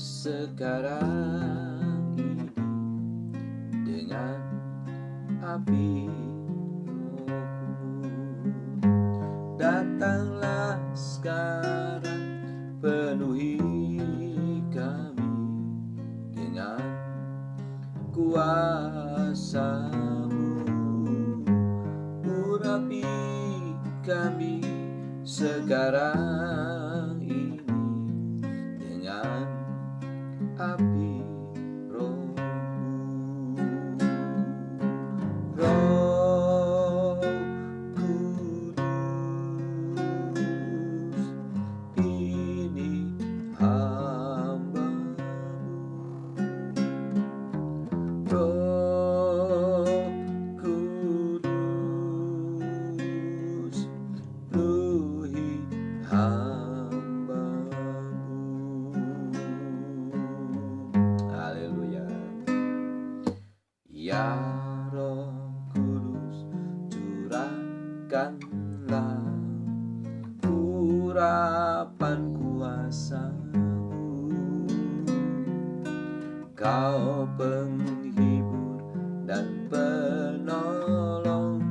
sekarang ini dengan api Roh-Mu. Datanglah sekarang, penuhi kami dengan kuasa-Mu. Urapi kami sekarang ini dengan api Roh-Mu. Roh Kudus, ini hamba-Mu. Roh Kudus, penuhi hamba-Mu. Haleluya. Ya Roh Kudus, curahkanlah urapan kuasa-Mu. Kau penghibur dan penolong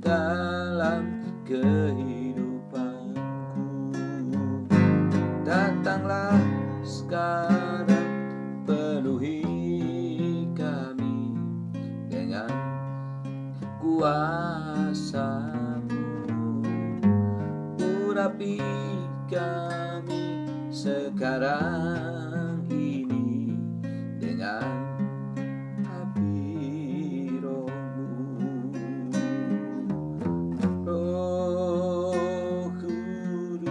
dalam kehidupanku. Datanglah sekarang, penuhi kami dengan kuasa-Mu. Urapi kami sekarang ini dengan api Roh-Mu. Roh Kudus,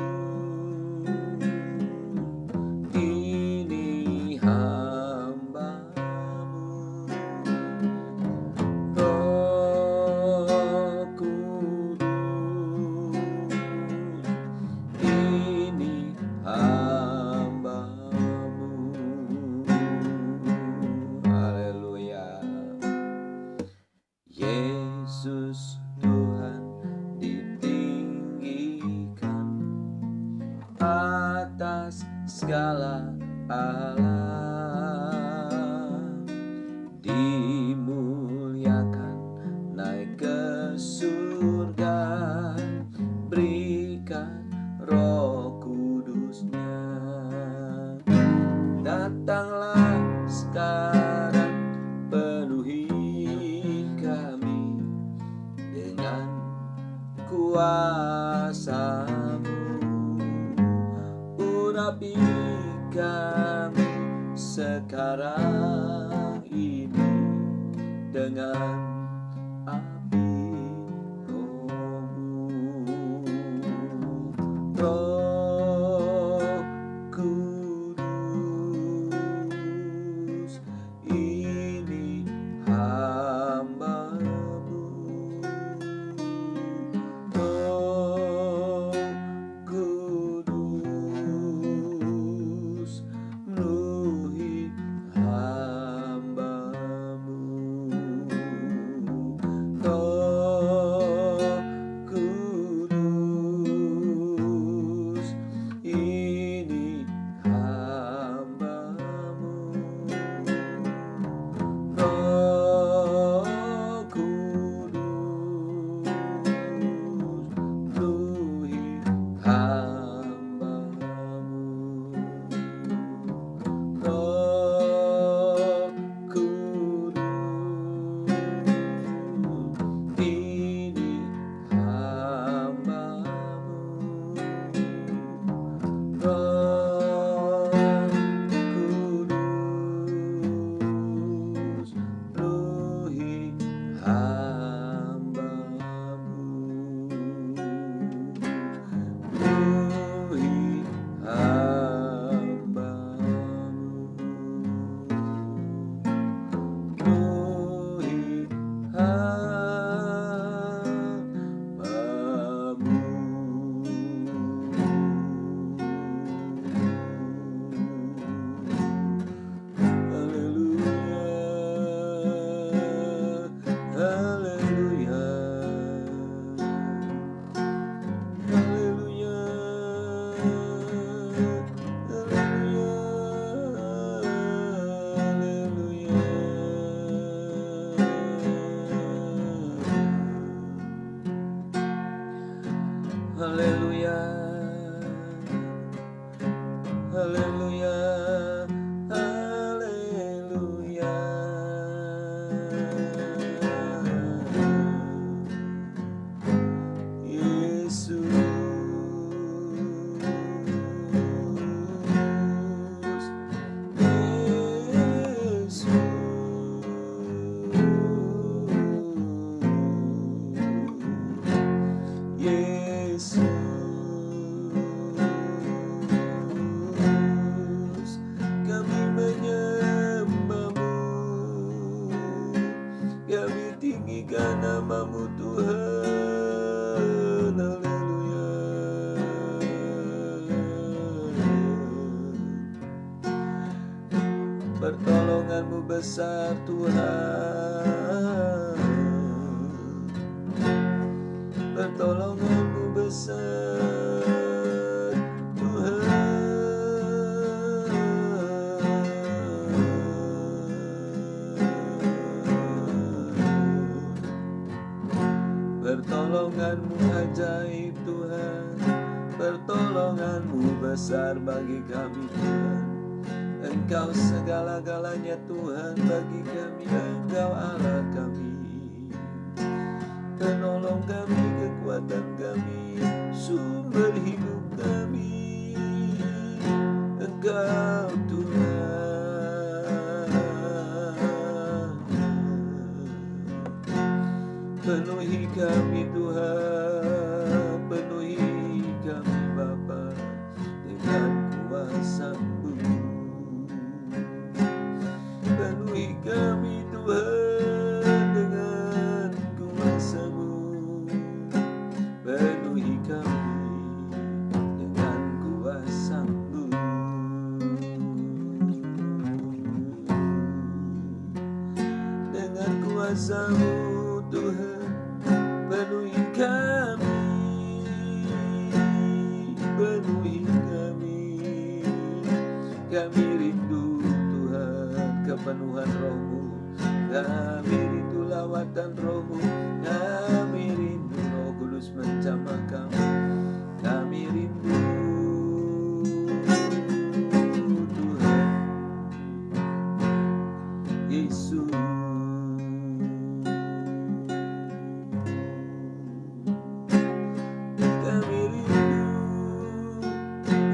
ini hamba-Mu. Roh Kudus, ini hamba-Mu. Haleluya. Yesus Tuhan ditinggikan atas segala alam, dimuliakan naik ke surga, berikan Roh Kudus-Nya. Datanglah sekarang, penuhi kami dengan kuasa-Mu. Urapi kami sekarang ini dengan api Roh-Mu. Roh Kudus, ini hamba-Mu. Roh Kudus, penuhi hamba-Mu. Haleluya, haleluya, haleluya. Yesus, Yesus, Yesus, kami menyembah-Mu, kami tinggikan nama-Mu Tuhan. Haleluya. Pertolongan-Mu besar Tuhan, pertolongan-Mu besar Tuhan. Pertolongan-Mu ajaib Tuhan, pertolongan-Mu besar bagi kami Tuhan. Engkau segala-galanya Tuhan bagi kami, Engkau Allah kami, penolong kami, kekuatan kami, sumber hidup kami. Engkau Tuhan, penuhi kami Tuhan, penuhi kami Bapa dengan kuasa-Mu. Penuhi kami Tuhan dengan kuasa-Mu, penuhi kami dengan kuasa-Mu. Dengan kuasa-Mu Tuhan, penuhi kami, penuhi kami. Kami rindu Tuhan kepenuhan Roh-Mu, kami rindu lawatan Roh-Mu, kami rindu Roh Kudus menjamah kami, kami rindu Tuhan Yesus. Kami rindu,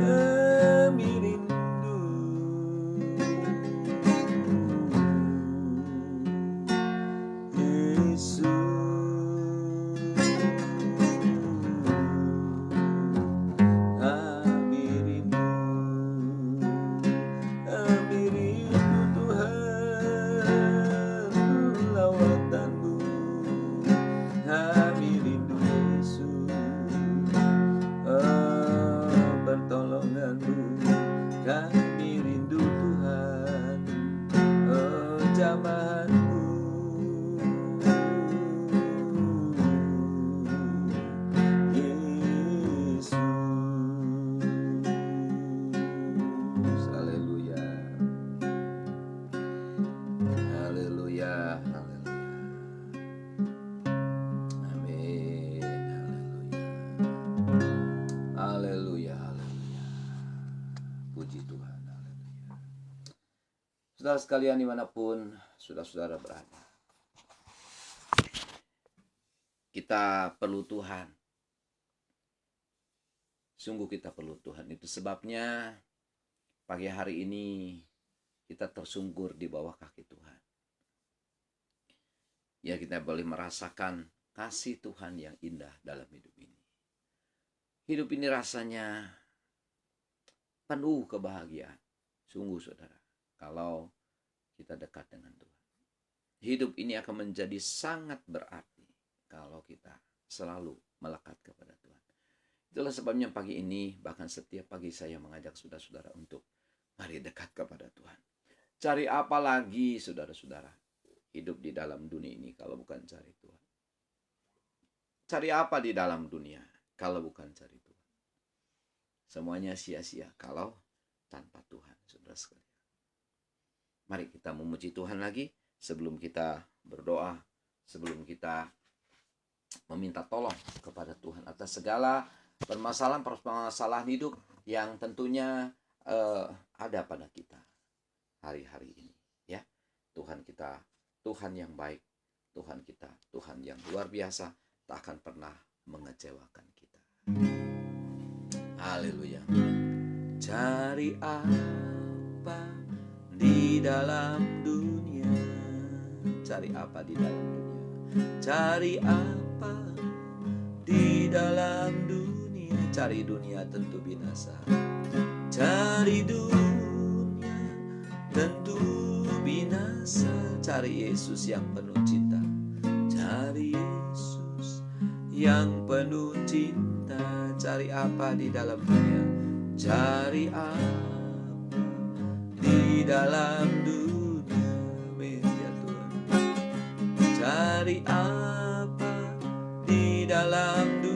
kami rindu Yesus. Kami rindu Tuhan lawatan-Mu, kami rindu Yesus. Pertolongan-Mu, kami rindu Tuhan, jamahan-Mu, Yesus. Haleluya, haleluya, haleluya. Amin, haleluya, haleluya. Puji Tuhan, haleluya. Saudara sekalian dimanapun saudara-saudara berada, kita perlu Tuhan. Sungguh kita perlu Tuhan. Itu sebabnya pagi hari ini kita tersungkur di bawah kaki Tuhan. Ya, kita boleh merasakan kasih Tuhan yang indah dalam hidup ini. Hidup ini rasanya penuh kebahagiaan. Sungguh saudara, kalau kita dekat dengan Tuhan. Hidup ini akan menjadi sangat berarti kalau kita selalu melekat kepada Tuhan. Itulah sebabnya pagi ini, bahkan setiap pagi saya mengajak saudara-saudara untuk mari dekat kepada Tuhan. Cari apa lagi saudara-saudara? Hidup di dalam dunia ini kalau bukan cari Tuhan. Cari apa di dalam dunia kalau bukan cari Tuhan? Semuanya sia-sia kalau tanpa Tuhan, saudara sekalian. Mari kita memuji Tuhan lagi sebelum kita berdoa, sebelum kita meminta tolong kepada Tuhan atas segala permasalahan hidup yang tentunya ada pada kita hari-hari ini, ya. Tuhan kita, Tuhan yang baik, Tuhan kita, Tuhan yang luar biasa, tak akan pernah mengecewakan kita. Haleluya. Cari apa di dalam dunia? Cari apa di dalam dunia? Cari apa di dalam dunia? Cari dunia tentu binasa. Cari dunia tentu binasa. Cari Yesus yang penuh cinta. Cari Yesus yang penuh cinta. Cari apa di dalam dunia? Cari apa di dalam dunia? Ya Tuhan. Cari apa di dalam dunia?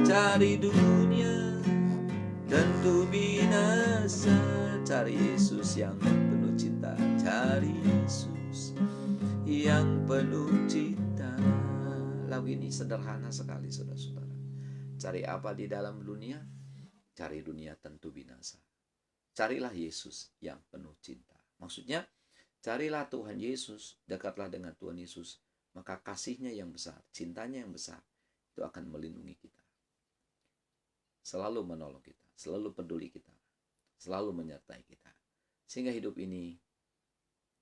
Cari dunia tentu binasa. Cari Yesus yang penuh cinta. Cari Yesus yang penuh cinta. Lagu ini sederhana sekali, saudara-saudara. Cari apa di dalam dunia? Cari dunia tentu binasa. Carilah Yesus yang penuh cinta. Maksudnya, carilah Tuhan Yesus, dekatlah dengan Tuhan Yesus, maka kasih-Nya yang besar, cintanya yang besar, itu akan melindungi kita. Selalu menolong kita, selalu peduli kita, selalu menyertai kita. Sehingga hidup ini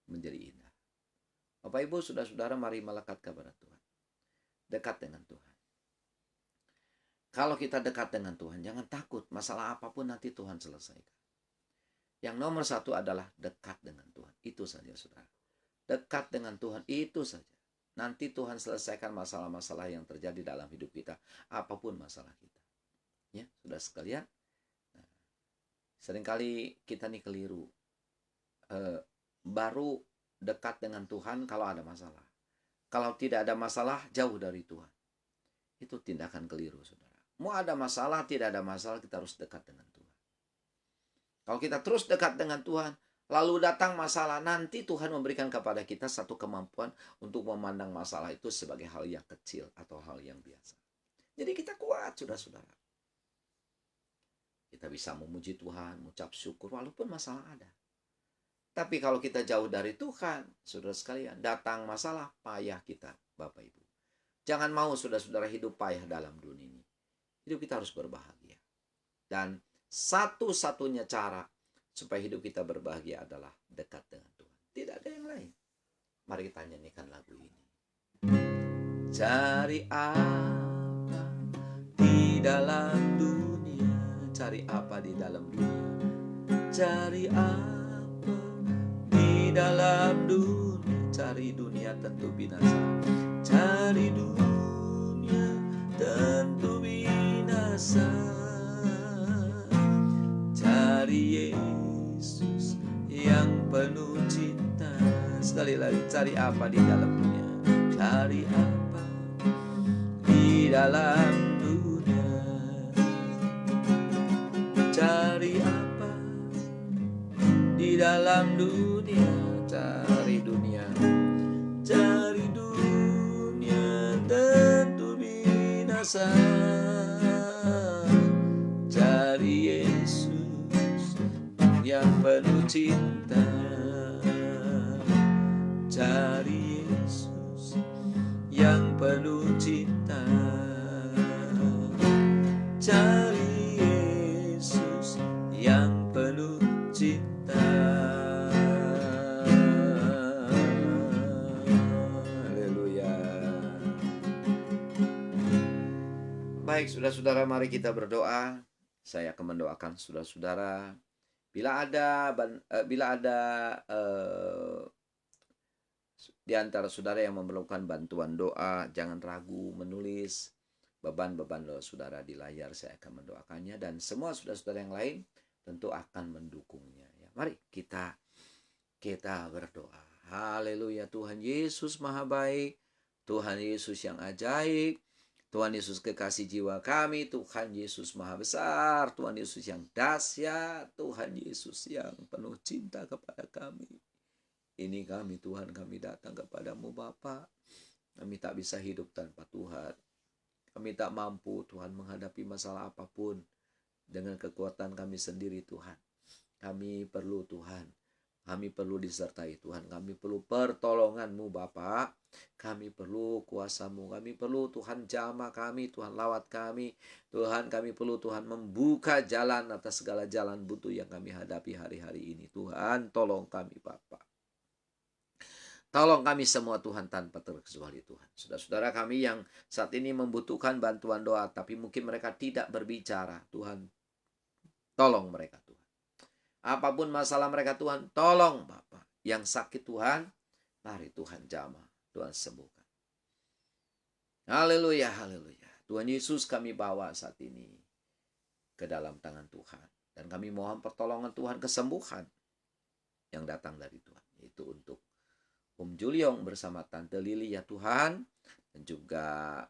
menjadi indah. Bapak Ibu, saudara-saudara, mari melekat kepada Tuhan. Dekat dengan Tuhan. Kalau kita dekat dengan Tuhan, jangan takut. Masalah apapun nanti Tuhan selesaikan. Yang nomor satu adalah dekat dengan Tuhan. Itu saja, saudara. Dekat dengan Tuhan, itu saja. Nanti Tuhan selesaikan masalah-masalah yang terjadi dalam hidup kita. Apapun masalah kita. Ya, saudara sekalian. Nah, seringkali kita nih keliru. Baru dekat dengan Tuhan kalau ada masalah. Kalau tidak ada masalah, jauh dari Tuhan. Itu tindakan keliru, saudara. Mau ada masalah, tidak ada masalah, kita harus dekat dengan Tuhan. Kalau kita terus dekat dengan Tuhan, lalu datang masalah, nanti Tuhan memberikan kepada kita satu kemampuan untuk memandang masalah itu sebagai hal yang kecil atau hal yang biasa. Jadi kita kuat, saudara-saudara. Kita bisa memuji Tuhan, mengucap syukur walaupun masalah ada. Tapi kalau kita jauh dari Tuhan, saudara sekalian, datang masalah, payah kita, Bapak Ibu. Jangan mau saudara-saudara hidup payah dalam dunia ini. Hidup kita harus berbahagia. Dan satu-satunya cara supaya hidup kita berbahagia adalah dekat dengan Tuhan. Tidak ada yang lain. Mari kita nyanyikan lagu ini. Cari apa di dalam dunia? Cari apa di dalam dunia? Cari apa di dalam dunia? Cari dunia tentu binasa. Cari dunia tentu binasa. Cari Yesus yang penuh cinta. Sekali lagi, cari apa di dalam dunia? Cari apa di dalam dunia? Cari apa di dalam dunia? Cari dunia. Cari dunia tentu binasa. Cari Yesus yang penuh cinta. Cari Yesus yang penuh cinta. Cari Yesus yang penuh cinta. Haleluya. Baik, saudara-saudara, mari kita berdoa. Saya akan mendoakan saudara-saudara. Bila ada di antara saudara yang memerlukan bantuan doa, jangan ragu menulis beban-beban doa saudara di layar. Saya akan mendoakannya dan semua saudara-saudara yang lain tentu akan mendukungnya. Ya, mari kita berdoa. Haleluya. Tuhan Yesus Maha Baik, Tuhan Yesus yang ajaib, Tuhan Yesus kekasih jiwa kami, Tuhan Yesus Maha Besar, Tuhan Yesus yang dahsyat, Tuhan Yesus yang penuh cinta kepada kami. Ini kami Tuhan, kami datang kepadamu Bapa. Kami tak bisa hidup tanpa Tuhan. Kami tak mampu Tuhan menghadapi masalah apapun dengan kekuatan kami sendiri Tuhan. Kami perlu Tuhan. Kami perlu disertai Tuhan. Kami perlu pertolongan-Mu Bapa. Kami perlu kuasa-Mu. Kami perlu Tuhan jamah kami. Tuhan lawat kami. Tuhan kami perlu Tuhan membuka jalan atas segala jalan buntu yang kami hadapi hari-hari ini. Tuhan tolong kami Bapa. Tolong kami semua Tuhan tanpa terkecuali Tuhan. Saudara-saudara kami yang saat ini membutuhkan bantuan doa. Tapi mungkin mereka tidak berbicara. Tuhan tolong mereka Tuhan. Apapun masalah mereka Tuhan, tolong Bapa. Yang sakit Tuhan, mari Tuhan jamah, Tuhan sembuhkan. Haleluya, haleluya. Tuhan Yesus kami bawa saat ini ke dalam tangan Tuhan. Dan kami mohon pertolongan Tuhan, kesembuhan yang datang dari Tuhan. Yaitu untuk Juliong bersama Tante Lili ya Tuhan. Dan juga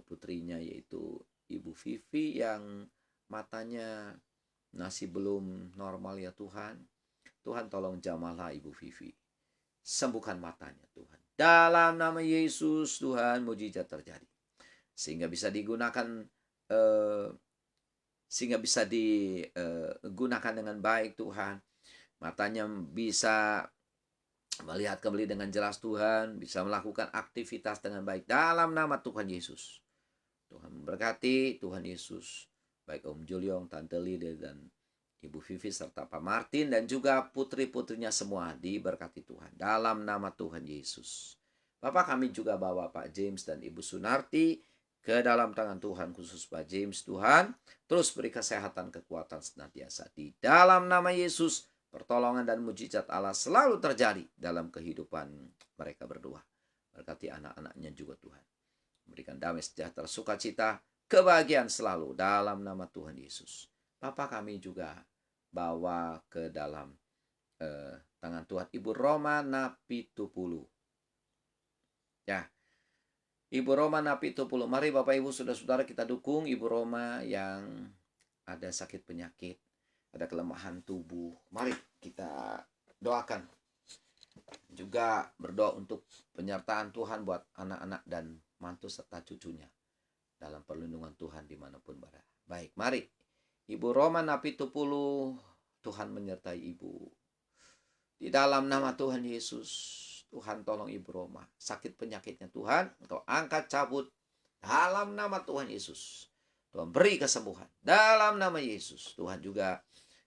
putrinya yaitu Ibu Vivi yang matanya masih belum normal ya Tuhan. Tuhan tolong jamahlah Ibu Vivi. Sembuhkan matanya Tuhan. Dalam nama Yesus Tuhan mujizat terjadi. Sehingga bisa digunakan digunakan dengan baik Tuhan. Matanya bisa melihat kembali dengan jelas Tuhan. Bisa melakukan aktivitas dengan baik. Dalam nama Tuhan Yesus. Tuhan memberkati Tuhan Yesus. Baik Om Juliong, Tante Lide, dan Ibu Vivi, serta Pak Martin, dan juga putri-putrinya semua diberkati Tuhan. Dalam nama Tuhan Yesus. Bapak kami juga bawa Pak James dan Ibu Sunarti ke dalam tangan Tuhan, khusus Pak James Tuhan. Terus beri kesehatan, kekuatan senantiasa. Di dalam nama Yesus, pertolongan dan mujizat Allah selalu terjadi dalam kehidupan mereka berdua. Berkati anak-anaknya juga Tuhan. Berikan damai sejahtera, sukacita, kebahagiaan selalu dalam nama Tuhan Yesus. Bapak kami juga bawa ke dalam tangan Tuhan Ibu Roma Napitupulu. Ya, Ibu Roma Napitupulu. Mari Bapak Ibu saudara-saudara kita dukung Ibu Roma yang ada sakit penyakit, ada kelemahan tubuh. Mari kita doakan. Juga berdoa untuk penyertaan Tuhan buat anak-anak dan mantu serta cucunya. Dalam perlindungan Tuhan dimanapun berada. Baik, mari. Ibu Roma Napitupulu, Tuhan menyertai Ibu. Di dalam nama Tuhan Yesus, Tuhan tolong Ibu Roma. Sakit penyakitnya Tuhan, Engkau angkat cabut. Dalam nama Tuhan Yesus. Tuhan beri kesembuhan. Dalam nama Yesus. Tuhan juga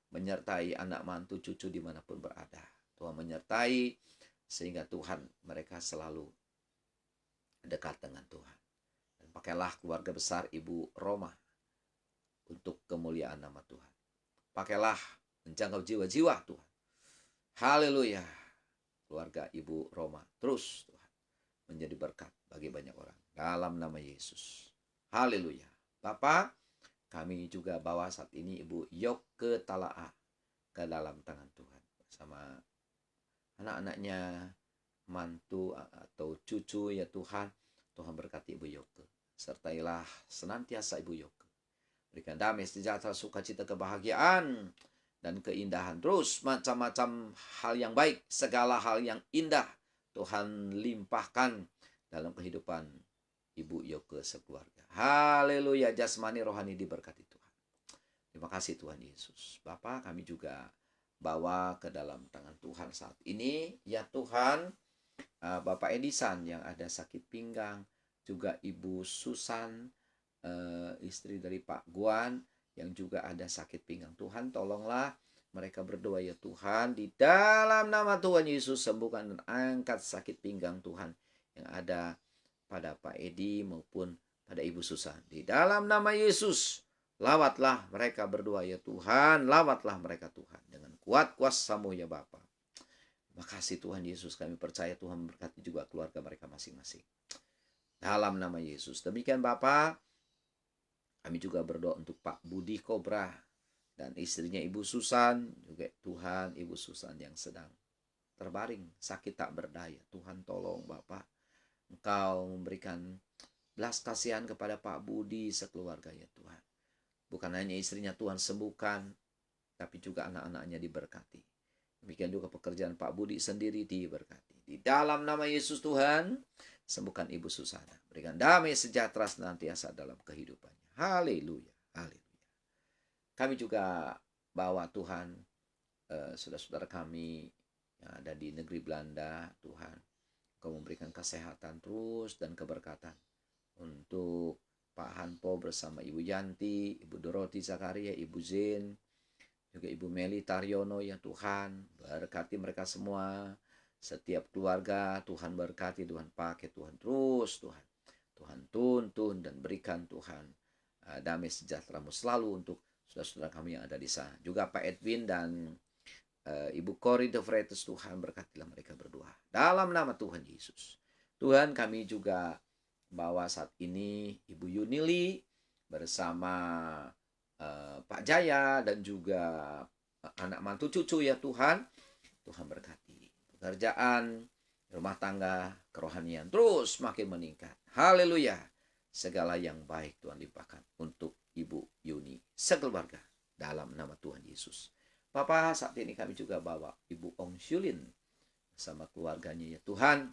menyertai anak mantu cucu dimanapun berada. Tuhan menyertai sehingga Tuhan mereka selalu dekat dengan Tuhan. Pakailah keluarga besar Ibu Roma untuk kemuliaan nama Tuhan. Pakailah menjangkau jiwa-jiwa Tuhan. Haleluya. Keluarga Ibu Roma terus Tuhan menjadi berkat bagi banyak orang. Dalam nama Yesus. Haleluya. Bapak, kami juga bawa saat ini Ibu Yoke Tala'a ke dalam tangan Tuhan. Bersama anak-anaknya, mantu atau cucu ya Tuhan. Tuhan berkati Ibu Yoke. Sertailah senantiasa Ibu Yoke. Berikan damai, sejahtera, sukacita, kebahagiaan, dan keindahan. Terus macam-macam hal yang baik, segala hal yang indah Tuhan limpahkan dalam kehidupan Ibu Yoke sekeluarga. Haleluya, jasmani rohani diberkati Tuhan. Terima kasih Tuhan Yesus. Bapa, kami juga bawa ke dalam tangan Tuhan saat ini. Ya Tuhan, Bapak Edisan yang ada sakit pinggang, juga Ibu Susan, istri dari Pak Guan yang juga ada sakit pinggang. Tuhan tolonglah mereka berdoa ya Tuhan. Di dalam nama Tuhan Yesus, sembuhkan dan angkat sakit pinggang Tuhan yang ada pada Pak Edi maupun pada Ibu Susan. Di dalam nama Yesus, lawatlah mereka berdoa ya Tuhan. Lawatlah mereka Tuhan dengan kuat kuasa-Mu ya Bapa. Terima kasih Tuhan Yesus, kami percaya Tuhan memberkati juga keluarga mereka masing-masing. Dalam nama Yesus. Demikian Bapak, kami juga berdoa untuk Pak Budi Kobra dan istrinya Ibu Susan. Juga Tuhan, Ibu Susan yang sedang terbaring, sakit tak berdaya. Tuhan tolong Bapak, Engkau memberikan belas kasihan kepada Pak Budi sekeluarga ya Tuhan. Bukan hanya istrinya Tuhan sembuhkan, tapi juga anak-anaknya diberkati. Demikian juga pekerjaan Pak Budi sendiri diberkati. Di dalam nama Yesus Tuhan, sembuhkan Ibu Susana. Berikan damai sejahtera senantiasa dalam kehidupannya. Haleluya. Haleluya. Kami juga bawa Tuhan, saudara-saudara kami yang ada di negeri Belanda, Tuhan. Kau memberikan kesehatan terus dan keberkatan untuk Pak Hanpo bersama Ibu Yanti, Ibu Doroti Zakaria, Ibu Zen, juga Ibu Meli Taryono, ya Tuhan. Berkati mereka semua. Setiap keluarga Tuhan berkati, Tuhan pakai, Tuhan terus, Tuhan. Tuhan tuntun dan berikan Tuhan damai sejahtera-Mu selalu untuk saudara-saudara kami yang ada di sana. Juga Pak Edwin dan Ibu Cory de Vretes, Tuhan berkatilah mereka berdua. Dalam nama Tuhan Yesus. Tuhan, kami juga bawa saat ini Ibu Yunili bersama Pak Jaya dan juga anak mantu cucu, ya Tuhan. Tuhan berkati pekerjaan, rumah tangga, kerohanian terus makin meningkat. Haleluya. Segala yang baik Tuhan limpahkan untuk Ibu Yuni sekeluarga dalam nama Tuhan Yesus. Papa, saat ini kami juga bawa Ibu Ong Syulin sama keluarganya, ya Tuhan.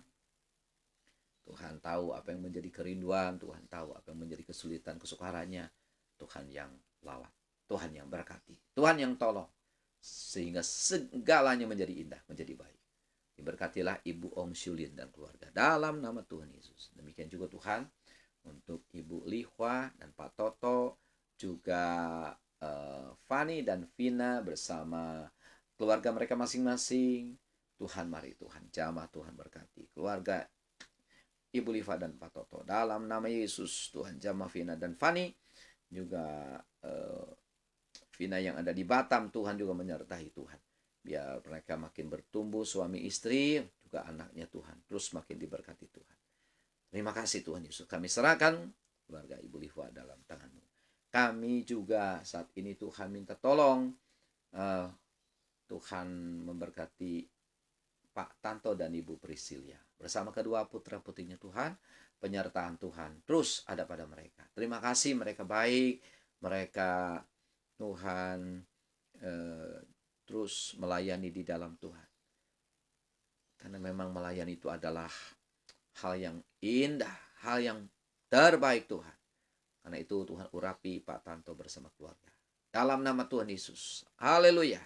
Tuhan tahu apa yang menjadi kerinduan, Tuhan tahu apa yang menjadi kesulitan, kesukarannya. Tuhan yang lawat, Tuhan yang berkati, Tuhan yang tolong, sehingga segalanya menjadi indah, menjadi baik. Diberkatilah Ibu Ong Syulin dan keluarga dalam nama Tuhan Yesus. Demikian juga Tuhan untuk Ibu Lihwa dan Pak Toto, juga Fani dan Vina bersama keluarga mereka masing-masing. Tuhan, mari Tuhan jamah, Tuhan berkati keluarga Ibu Liva dan Pak Toto dalam nama Yesus. Tuhan jamah Vina dan Fani, juga Vina yang ada di Batam, Tuhan juga menyertai Tuhan. Biar mereka makin bertumbuh, suami istri, juga anaknya Tuhan. Terus makin diberkati Tuhan. Terima kasih Tuhan Yesus. Kami serahkan keluarga Ibu Liva dalam tangan-Mu. Kami juga saat ini Tuhan minta tolong. Tuhan memberkati Pak Tanto dan Ibu Priscilia. Bersama kedua putra-putrinya Tuhan. Penyertaan Tuhan terus ada pada mereka. Terima kasih, mereka baik. Mereka Tuhan terus melayani di dalam Tuhan. Karena memang melayani itu adalah hal yang indah, hal yang terbaik Tuhan. Karena itu Tuhan urapi Pak Tanto bersama keluarga. Dalam nama Tuhan Yesus. Haleluya.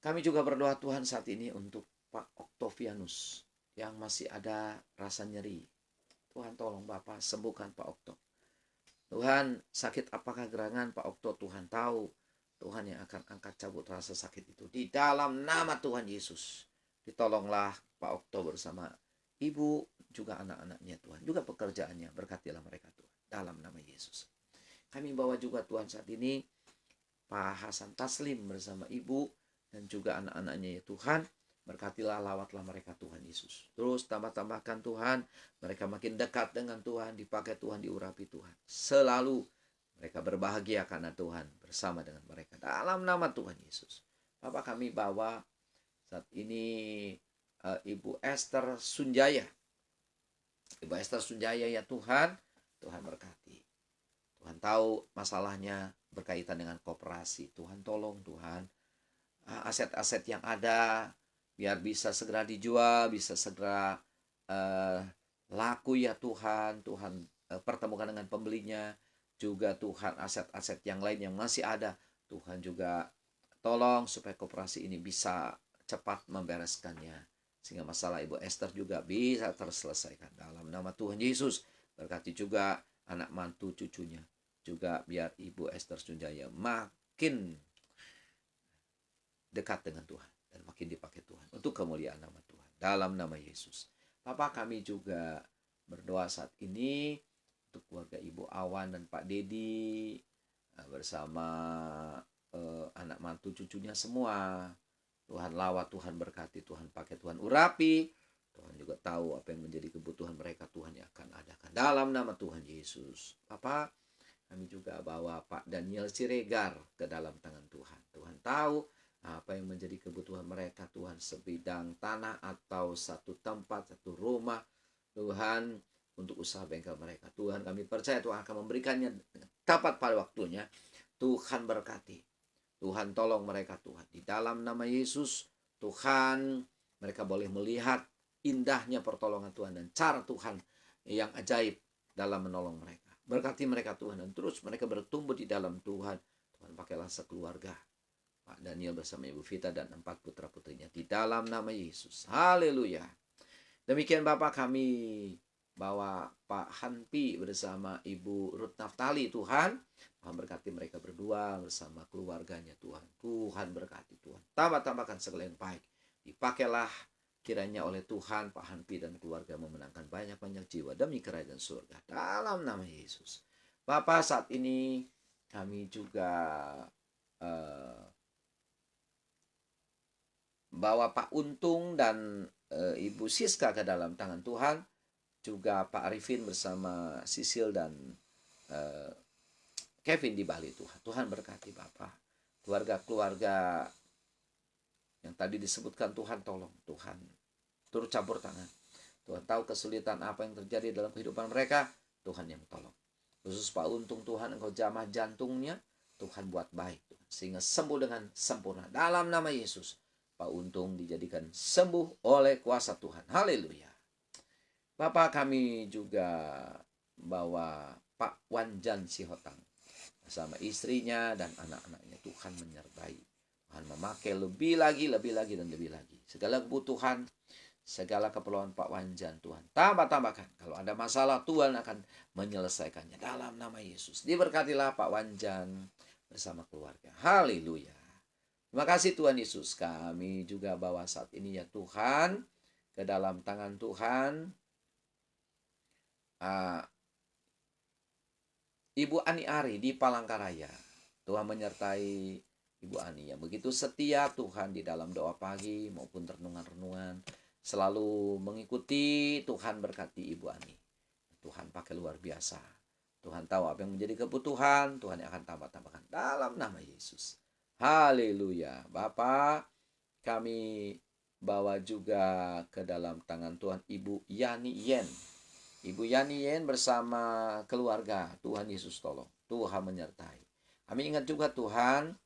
Kami juga berdoa Tuhan saat ini untuk Pak Oktovianus yang masih ada rasa nyeri. Tuhan tolong Bapak sembuhkan Pak Okto. Tuhan, sakit apakah gerangan Pak Okto, Tuhan tahu. Tuhan yang akan angkat cabut rasa sakit itu. Di dalam nama Tuhan Yesus. Ditolonglah Pak Okto bersama ibu, juga anak-anaknya Tuhan. Juga pekerjaannya, berkatilah mereka Tuhan. Dalam nama Yesus. Kami bawa juga Tuhan saat ini Pak Hasan Taslim bersama ibu dan juga anak-anaknya, ya Tuhan. Berkatilah, lawatlah mereka Tuhan Yesus. Terus tambah-tambahkan Tuhan. Mereka makin dekat dengan Tuhan. Dipakai Tuhan, diurapi Tuhan. Selalu mereka berbahagia karena Tuhan bersama dengan mereka. Dalam nama Tuhan Yesus. Bapak, kami bawa saat ini Ibu Esther Sunjaya. Ibu Esther Sunjaya, ya Tuhan. Tuhan berkati. Tuhan tahu masalahnya berkaitan dengan koperasi. Tuhan tolong Tuhan. Aset-aset yang ada biar bisa segera dijual, bisa segera laku, ya Tuhan. Tuhan pertemukan dengan pembelinya. Juga Tuhan aset-aset yang lain yang masih ada, Tuhan juga tolong supaya koperasi ini bisa cepat membereskannya. Sehingga masalah Ibu Esther juga bisa terselesaikan. Dalam nama Tuhan Yesus, berkati juga anak mantu cucunya. Juga biar Ibu Esther Sunjaya makin dekat dengan Tuhan. Dan makin dipakai Tuhan untuk kemuliaan nama Tuhan. Dalam nama Yesus. Bapak, kami juga berdoa saat ini untuk keluarga Ibu Awan dan Pak Dedi bersama anak mantu cucunya semua. Tuhan lawat, Tuhan berkati, Tuhan pakai, Tuhan urapi. Tuhan juga tahu apa yang menjadi kebutuhan mereka, Tuhan yang akan adakan. Dalam nama Tuhan Yesus. Bapak, kami juga bawa Pak Daniel Siregar ke dalam tangan Tuhan. Tuhan tahu apa yang menjadi kebutuhan mereka, Tuhan, sebidang tanah atau satu tempat, satu rumah, Tuhan, untuk usaha bengkel mereka. Tuhan, kami percaya Tuhan akan memberikannya tepat pada waktunya. Tuhan berkati. Tuhan tolong mereka Tuhan. Di dalam nama Yesus, Tuhan, mereka boleh melihat indahnya pertolongan Tuhan dan cara Tuhan yang ajaib dalam menolong mereka. Berkati mereka Tuhan, dan terus mereka bertumbuh di dalam Tuhan. Tuhan pakailah sekeluarga Pak Daniel bersama Ibu Vita dan 4 putra-putrinya di dalam nama Yesus. Haleluya. Demikian Bapak, kami bawa Pak Hanpi bersama Ibu Ruth Naftali Tuhan. Tuhan berkati mereka berdua bersama keluarganya Tuhan. Tuhan berkati Tuhan. Tambah-tambahkan segala yang baik. Dipakailah kiranya oleh Tuhan Pak Hanpi dan keluarga memenangkan banyak-banyak jiwa demi kerajaan surga. Dalam nama Yesus. Bapak, saat ini kami juga bawa Pak Untung dan Ibu Siska ke dalam tangan Tuhan. Juga Pak Arifin bersama Sisil dan Kevin di Bali Tuhan. Tuhan berkati Bapak. Keluarga-keluarga yang tadi disebutkan Tuhan tolong. Tuhan turut campur tangan. Tuhan tahu kesulitan apa yang terjadi dalam kehidupan mereka. Tuhan yang tolong. Khusus Pak Untung Tuhan, engkau jamah jantungnya. Tuhan buat baik. Sehingga sembuh dengan sempurna. Dalam nama Yesus. Pak Untung dijadikan sembuh oleh kuasa Tuhan. Haleluya. Bapak, kami juga bawa Pak Wanjan Sihotang bersama istrinya dan anak-anaknya. Tuhan menyertai. Tuhan memakai lebih lagi, dan lebih lagi. Segala kebutuhan, segala keperluan Pak Wanjan Tuhan tambah-tambahkan. Kalau ada masalah, Tuhan akan menyelesaikannya. Dalam nama Yesus. Diberkatilah Pak Wanjan bersama keluarga. Haleluya. Terima kasih Tuhan Yesus. Kami juga bawa saat ini ya Tuhan ke dalam tangan Tuhan Ibu Ani Ari di Palangkaraya. Tuhan menyertai Ibu Ani yang begitu setia Tuhan di dalam doa pagi maupun renungan-renungan. Selalu mengikuti. Tuhan berkati Ibu Ani. Tuhan pakai luar biasa. Tuhan tahu apa yang menjadi kebutuhan. Tuhan yang akan tambah-tambahkan dalam nama Yesus. Haleluya. Bapak, kami bawa juga ke dalam tangan Tuhan Ibu Yani Yen. Ibu Yani Yen bersama keluarga. Tuhan Yesus tolong. Tuhan menyertai. Kami ingat juga Tuhan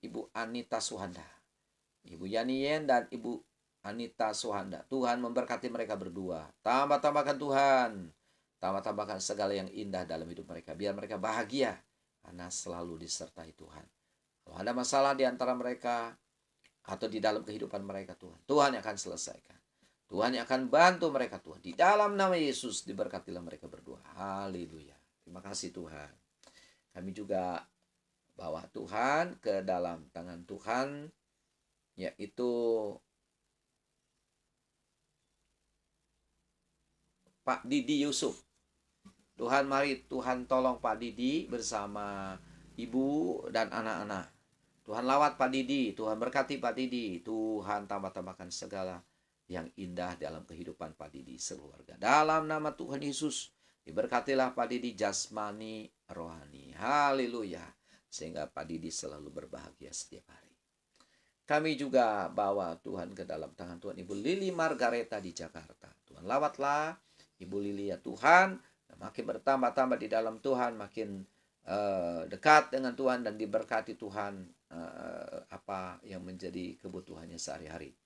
Ibu Anita Suhanda. Ibu Yani Yen dan Ibu Anita Suhanda. Tuhan memberkati mereka berdua. Tambah-tambahkan Tuhan. Tambah-tambahkan segala yang indah dalam hidup mereka. Biar mereka bahagia. Karena selalu disertai Tuhan. Kalau ada masalah di antara mereka atau di dalam kehidupan mereka Tuhan. Tuhan yang akan selesaikan. Tuhan yang akan bantu mereka Tuhan. Di dalam nama Yesus diberkatilah mereka berdua. Haleluya. Terima kasih Tuhan. Kami juga bawa Tuhan ke dalam tangan Tuhan. Yaitu Pak Didi Yusuf. Tuhan mari Tuhan tolong Pak Didi bersama ibu dan anak-anak. Tuhan lawat Pak Didi. Tuhan berkati Pak Didi. Tuhan tambah-tambahkan segala yang indah dalam kehidupan Pak Didi sekeluarga. Dalam nama Tuhan Yesus, diberkatilah Pak Didi jasmani, rohani. Haleluya. Sehingga Pak Didi selalu berbahagia setiap hari. Kami juga bawa Tuhan ke dalam tangan Tuhan Ibu Lili Margareta di Jakarta. Tuhan lawatlah Ibu Lili ya Tuhan. Makin bertambah-tambah di dalam Tuhan, makin dekat dengan Tuhan dan diberkati Tuhan apa yang menjadi kebutuhannya sehari-hari.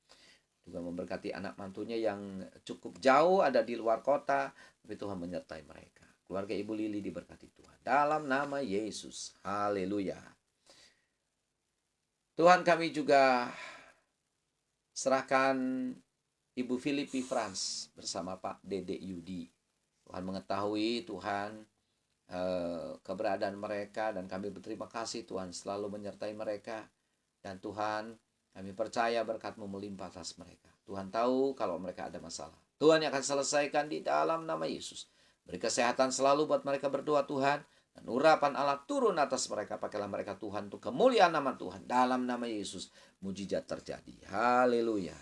Juga memberkati anak mantunya yang cukup jauh ada di luar kota, tapi Tuhan menyertai mereka. Keluarga Ibu Lili diberkati Tuhan. Dalam nama Yesus. Haleluya. Tuhan, kami juga serahkan Ibu Filipi Frans bersama Pak Dede Yudi. Tuhan mengetahui Tuhan keberadaan mereka dan kami berterima kasih Tuhan selalu menyertai mereka. Dan Tuhan, kami percaya berkat-Mu melimpah atas mereka. Tuhan tahu kalau mereka ada masalah. Tuhan yang akan selesaikan di dalam nama Yesus. Beri kesehatan selalu buat mereka berdua Tuhan. Dan urapan Allah turun atas mereka. Pakailah mereka Tuhan untuk kemuliaan nama Tuhan. Dalam nama Yesus mujizat terjadi. Haleluya.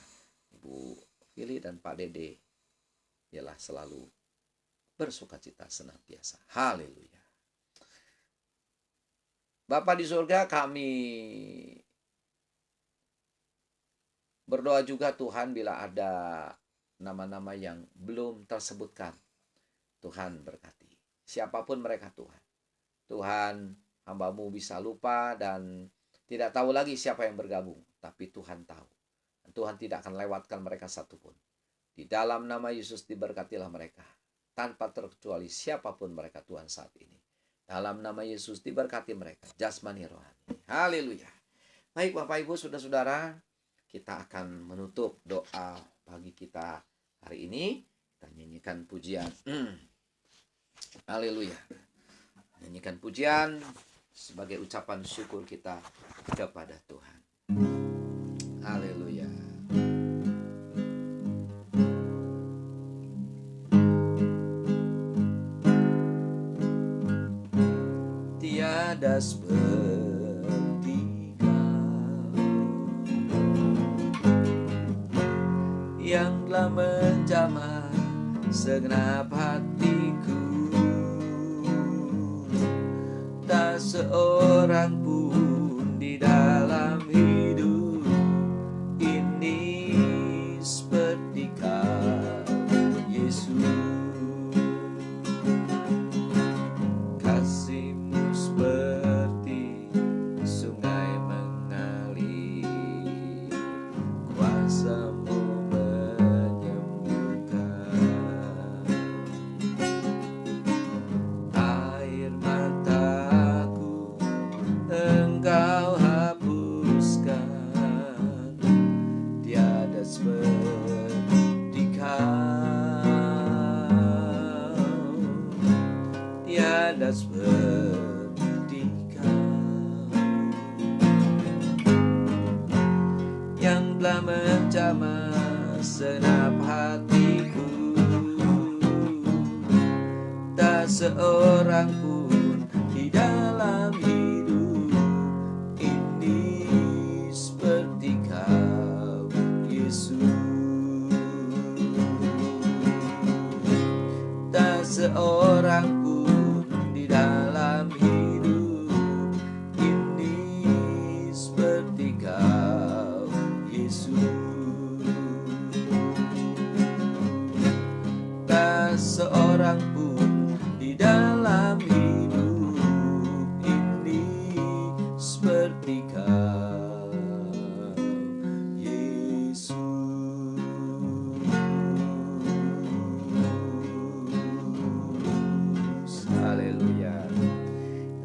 Ibu Fili dan Pak Dede ialah selalu bersukacita senantiasa. Haleluya. Bapa di surga, kami berdoa juga Tuhan bila ada nama-nama yang belum tersebutkan. Tuhan berkati. Siapapun mereka Tuhan. Tuhan Hamba-Mu bisa lupa dan tidak tahu lagi siapa yang bergabung. Tapi Tuhan tahu. Dan Tuhan tidak akan lewatkan mereka satupun. Di dalam nama Yesus diberkatilah mereka. Tanpa terkecuali siapapun mereka Tuhan saat ini. Dalam nama Yesus diberkati mereka. Jasmani rohani. Haleluya. Baik Bapak Ibu saudara-saudara. Kita akan menutup doa pagi kita hari ini. Kita nyanyikan pujian. Haleluya. Nyanyikan pujian sebagai ucapan syukur kita kepada Tuhan. Haleluya. Tiada seperti Kau yang telah menjamah segenap hatiku. Tak seorang pun di dalam hidup ini seperti Kau, Yesus. Kasih-Mu seperti sungai mengalir, kuasa-Mu menyembuhkan. Air mataku Engkau hapuskan, tiada seperti Kau, tiada seperti Kau, yang telah menjamah segenap hatiku. Tak seorang pun di dalam hidup ini seperti Kau, Yesus. Tak seorang pun di dalam hidup ini seperti Kau, Yesus. Tak seorang pun di dalam hidup ini seperti Kau, Yesus. Haleluya.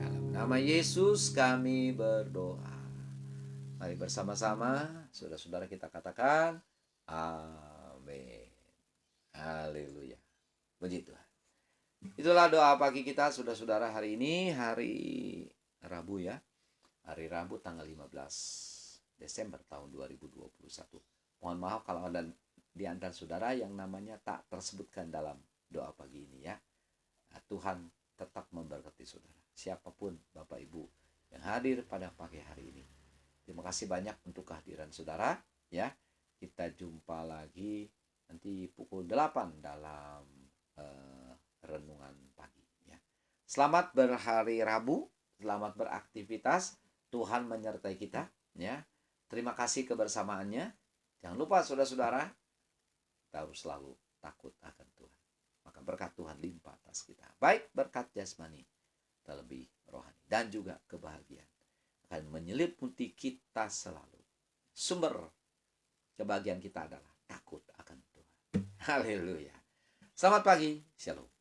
Dalam nama Yesus kami berdoa. Mari bersama-sama saudara-saudara kita katakan amin. Haleluya. Puji Tuhan. Itulah doa pagi kita saudara-saudara hari ini, hari Rabu ya. Hari Rabu tanggal 15 Desember tahun 2021. Mohon maaf kalau ada di antara saudara yang namanya tak tersebutkan dalam doa pagi ini ya. Nah, Tuhan tetap memberkati saudara. Siapapun Bapak Ibu yang hadir pada pagi hari ini. Terima kasih banyak untuk kehadiran saudara ya. Kita jumpa lagi nanti pukul 8 dalam renungan pagi ya. Selamat berhari Rabu, selamat beraktivitas. Tuhan menyertai kita ya. Terima kasih kebersamaannya. Jangan lupa saudara-saudara, kita harus selalu takut akan Tuhan. Maka berkat Tuhan limpah atas kita. Baik berkat jasmani, terlebih rohani dan juga kebahagiaan akan menyelimuti kita selalu. Sumber kebahagiaan kita adalah takut akan Tuhan. Haleluya. Selamat pagi. Shalom.